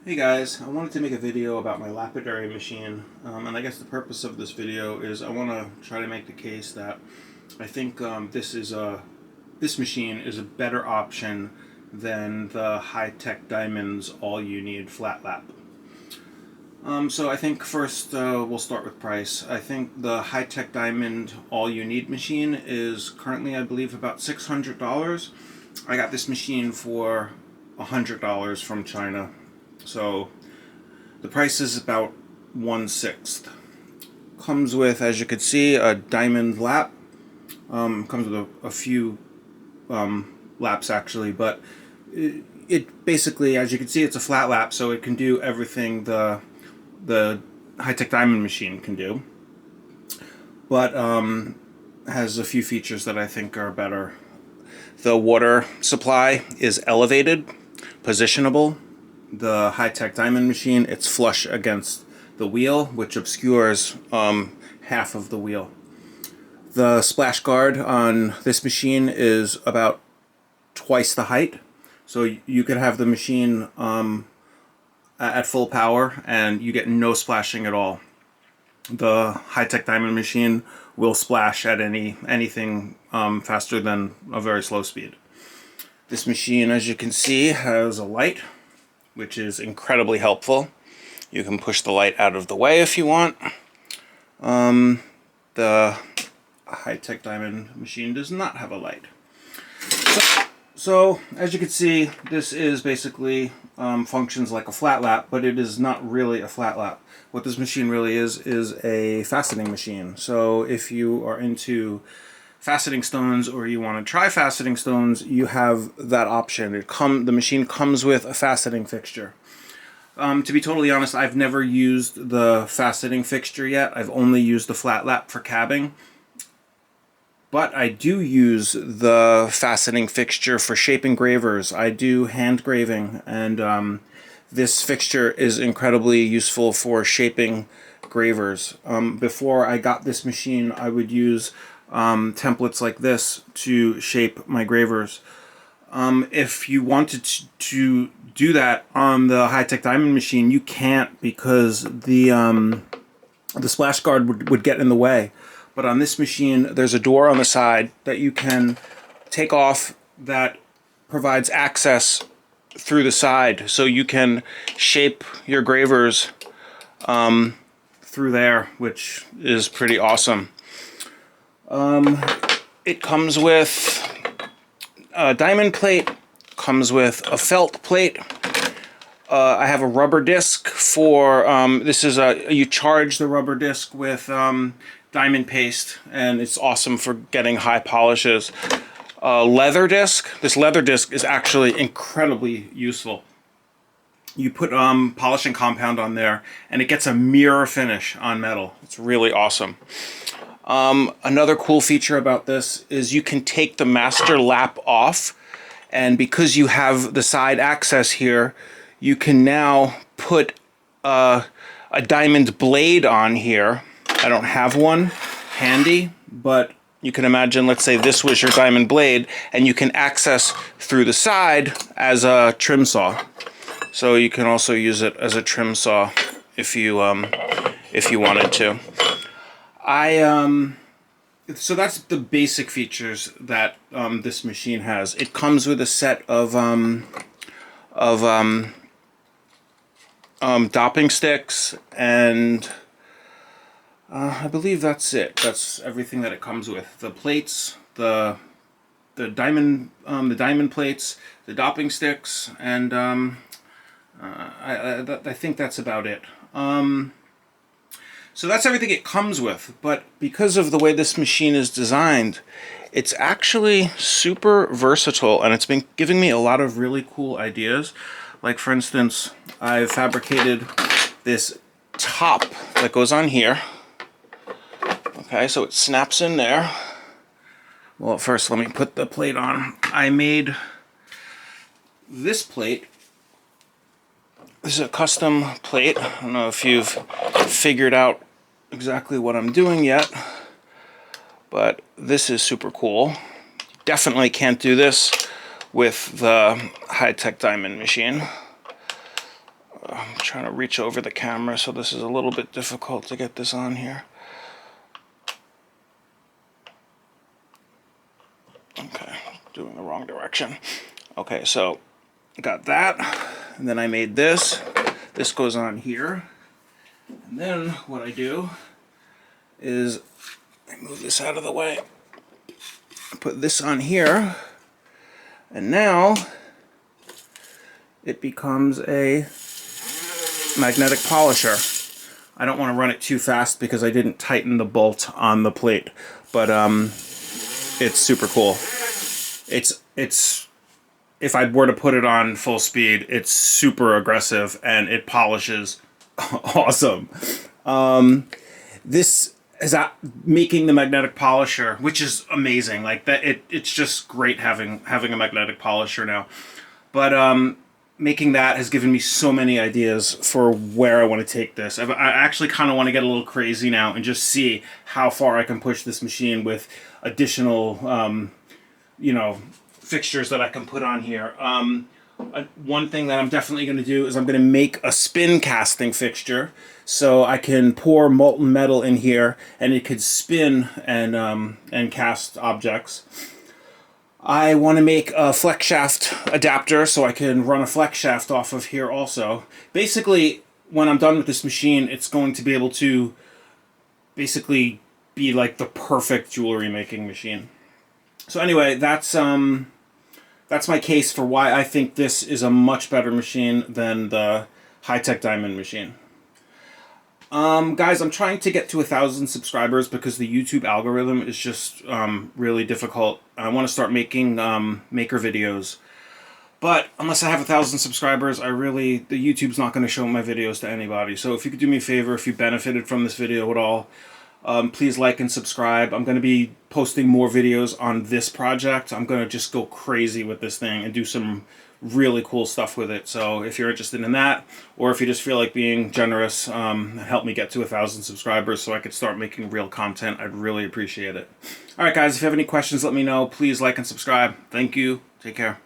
Hey guys, I wanted to make a video about my lapidary machine, and I guess the purpose of this video is I want to try to make the case that I think this machine is a better option than the high-tech Diamond's all-you-need flat lap. So I think first we'll start with price. I think the high-tech Diamond all-you-need machine is currently, I believe, about $600. I got this machine for $100 from China. So the price is about 1/6. Comes with, as you can see, a diamond lap. Comes with a few laps actually, but it basically, as you can see, it's a flat lap, so it can do everything the high-tech diamond machine can do. But has a few features that I think are better. The water supply is elevated, positionable. The high-tech diamond machine, it's flush against the wheel, which obscures half of the wheel. The splash guard on this machine is about twice the height, so you could have the machine at full power and you get no splashing at all. The high-tech diamond machine will splash at anything faster than a very slow speed. This machine, as you can see, has a light, which is incredibly helpful. You can push the light out of the way if you want. The high-tech diamond machine does not have a light. So as you can see, this is basically functions like a flat lap, but it is not really a flat lap. What this machine really is a fastening machine. So if you are into fastening stones or you want to try fastening stones, you have that option. The machine comes with a fastening fixture. To be totally honest, I've never used the fastening fixture yet. I've only used the flat lap for cabbing. But I do use the fastening fixture for shaping gravers. I do hand graving, and this fixture is incredibly useful for shaping gravers. Before I got this machine, I would use templates like this to shape my gravers. If you wanted to do that on the high-tech diamond machine, you can't, because the splash guard would get in the way. But on this machine, there's a door on the side that you can take off that provides access through the side, so you can shape your gravers through there, which is pretty awesome. It comes with a diamond plate, comes with a felt plate. I have a rubber disc for, you charge the rubber disc with diamond paste, and it's awesome for getting high polishes. Leather disc. This leather disc is actually incredibly useful. You put polishing compound on there, and it gets a mirror finish on metal. It's really awesome. Another cool feature about this is you can take the master lap off, and because you have the side access here, you can now put a diamond blade on here. I don't have one handy, but you can imagine, let's say this was your diamond blade, and you can access through the side as a trim saw. So you can also use it as a trim saw if you wanted to. So that's the basic features that this machine has. It comes with a set of dopping sticks, and I believe that's it. That's everything that it comes with. The plates, the diamond plates, the dopping sticks, and I think that's about it. So that's everything it comes with, but because of the way this machine is designed, it's actually super versatile, and it's been giving me a lot of really cool ideas. Like, for instance, I've fabricated this top that goes on here. Okay, so it snaps in there. Well, first let me put the plate on. I made this plate. This is a custom plate. I don't know if you've figured out exactly what I'm doing yet, but this is super cool. Definitely can't do this with the high-tech diamond machine. I'm trying to reach over the camera, so this is a little bit difficult to get this on here. Okay, doing the wrong direction. Okay, so got that, and then I made this. This goes on here, and then what I do is I move this out of the way. Put this on here, and now it becomes a magnetic polisher. I don't want to run it too fast because I didn't tighten the bolt on the plate, but it's super cool. It's if I were to put it on full speed, it's super aggressive and it polishes awesome. This is making the magnetic polisher, which is amazing. Like that, it's just great having a magnetic polisher now. But making that has given me so many ideas for where I want to take this. I actually kind of want to get a little crazy now and just see how far I can push this machine with additional, you know, fixtures that I can put on here. One thing that I'm definitely going to do is I'm going to make a spin casting fixture, so I can pour molten metal in here and it could spin and cast objects. I want to make a flex shaft adapter so I can run a flex shaft off of here also. Basically, when I'm done with this machine, it's going to be able to basically be like the perfect jewelry making machine. So anyway, that's my case for why I think this is a much better machine than the high-tech diamond machine. Guys, I'm trying to get to 1,000 subscribers because the YouTube algorithm is just really difficult. I want to start making maker videos, but unless I have 1,000 subscribers, the YouTube's not going to show my videos to anybody. So if you could do me a favor, if you benefited from this video at all, please like and subscribe. I'm going to be posting more videos on this project. I'm going to just go crazy with this thing and do some really cool stuff with it. So if you're interested in that, or if you just feel like being generous, help me get to 1,000 subscribers so I could start making real content, I'd really appreciate it. Alright guys, if you have any questions, let me know. Please like and subscribe. Thank you. Take care.